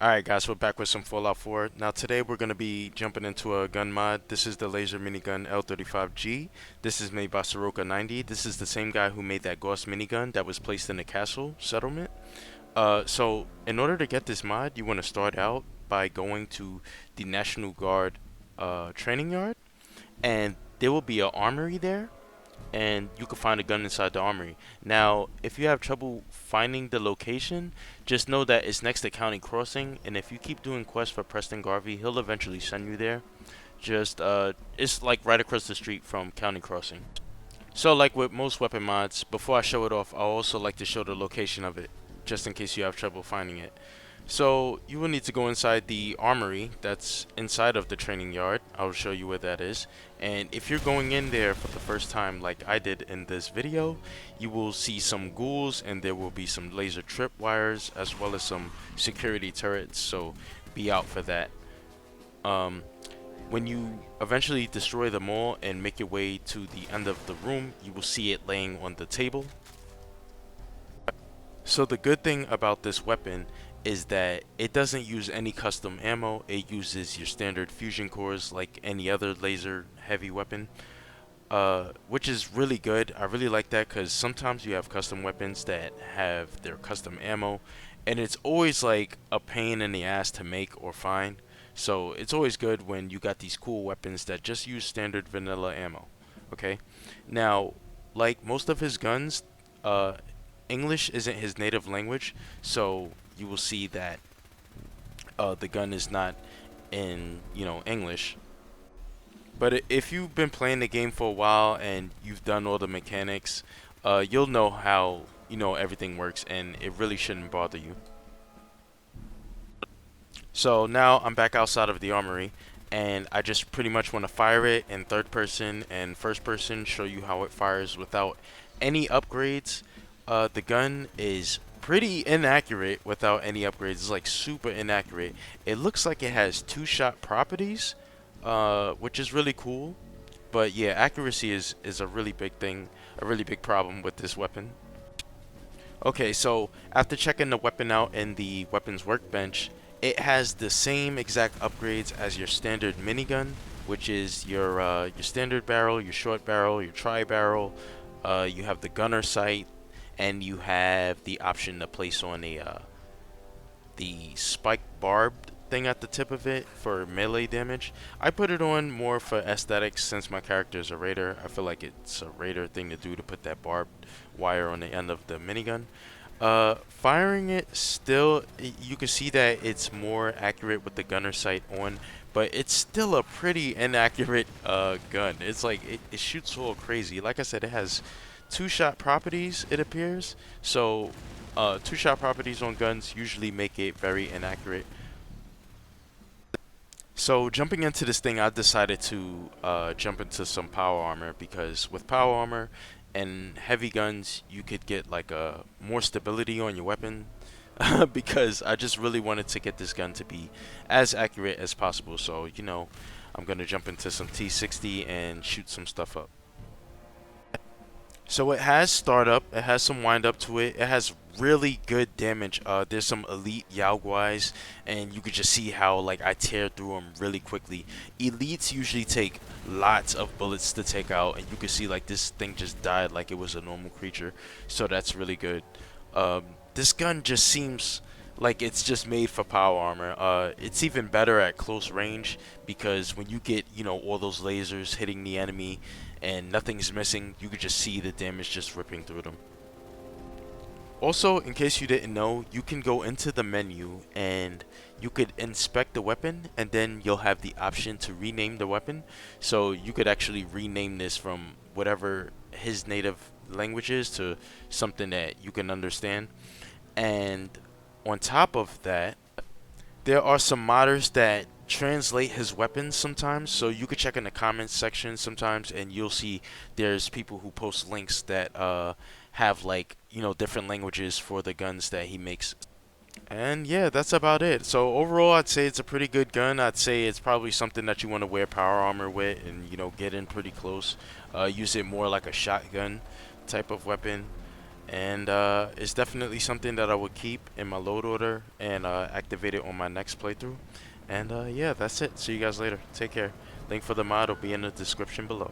Alright guys, we're back with some Fallout 4. Now today we're going to be jumping into a gun mod. This is the laser minigun L35 G. This is made by Soroka 90. This is the same guy who made that Gauss minigun that was placed in the castle settlement. So in order to get this mod, you want to start out by going to the National Guard training yard, and there will be an armory there, and you can find a gun inside the armory. Now, if you have trouble finding the location, just know that it's next to County Crossing, and if you keep doing quests for Preston Garvey, he'll eventually send you there. It's like right across the street from County Crossing. So, like with most weapon mods, before I show it off, I also like to show the location of it, just in case you have trouble finding it. So you will need to go inside the armory that's inside of the training yard. I'll show you where that is. And if you're going in there for the first time like I did in this video, you will see some ghouls and there will be some laser trip wires as well as some security turrets, so be out for that. Um, when you eventually destroy them all and make your way to the end of the room, you will see it laying on the table. So the good thing about this weapon is that it doesn't use any custom ammo. It uses your standard fusion cores like any other laser heavy weapon, which is really good. I really like that because sometimes you have custom weapons that have their custom ammo, and it's always like a pain in the ass to make or find. So it's always good when you got these cool weapons that just use standard vanilla ammo. Okay, now like most of his guns, uh, English isn't his native language, so you will see that the gun is not in English. But if you've been playing the game for a while and you've done all the mechanics, you'll know how everything works, and it really shouldn't bother you. So now I'm back outside of the armory, and I just pretty much want to fire it in third person and first person, show you how it fires without any upgrades. The gun is pretty inaccurate without any upgrades. It's like super inaccurate. It looks like it has two-shot properties, which is really cool. But yeah, accuracy is a really big thing, a really big problem with this weapon. Okay, so after checking the weapon out in the weapons workbench, it has the same exact upgrades as your standard minigun, which is your standard barrel, your short barrel, your tri barrel. You have the gunner sight, and you have the option to place on the spike barbed thing at the tip of it for melee damage. I put it on more for aesthetics since my character is a raider. I feel like it's a raider thing to do to put that barbed wire on the end of the minigun. Firing it still, you can see that it's more accurate with the gunner sight on, but it's still a pretty inaccurate gun. It's like it shoots all crazy. Like I said, it has two-shot properties, it appears. So two-shot properties on guns usually make it very inaccurate. So jumping into this thing, I decided to jump into some power armor because with power armor and heavy guns, you could get like more stability on your weapon. Because I just really wanted to get this gun to be as accurate as possible. So I'm gonna jump into some T60 and shoot some stuff up. So it has startup, it has some wind up to it, it has really good damage. There's some elite Yao Guais, and you could just see how like I tear through them really quickly. Elites usually take lots of bullets to take out, and you can see like this thing just died like it was a normal creature. So that's really good. This gun just seems like it's just made for power armor. It's even better at close range because when you get all those lasers hitting the enemy and nothing's missing, you could just see the damage just ripping through them. Also, in case you didn't know, you can go into the menu and you could inspect the weapon, and then you'll have the option to rename the weapon. So you could actually rename this from whatever his native language is to something that you can understand. And on top of that, there are some modders that translate his weapons sometimes, so you could check in the comments section sometimes and you'll see there's people who post links that have like different languages for the guns that he makes. And yeah, that's about it. So overall, I'd say it's a pretty good gun. I'd say it's probably something that you want to wear power armor with and get in pretty close. Use it more like a shotgun type of weapon. And it's definitely something that I would keep in my load order and activate it on my next playthrough. And yeah, that's it. See you guys later. Take care. Link for the mod will be in the description below.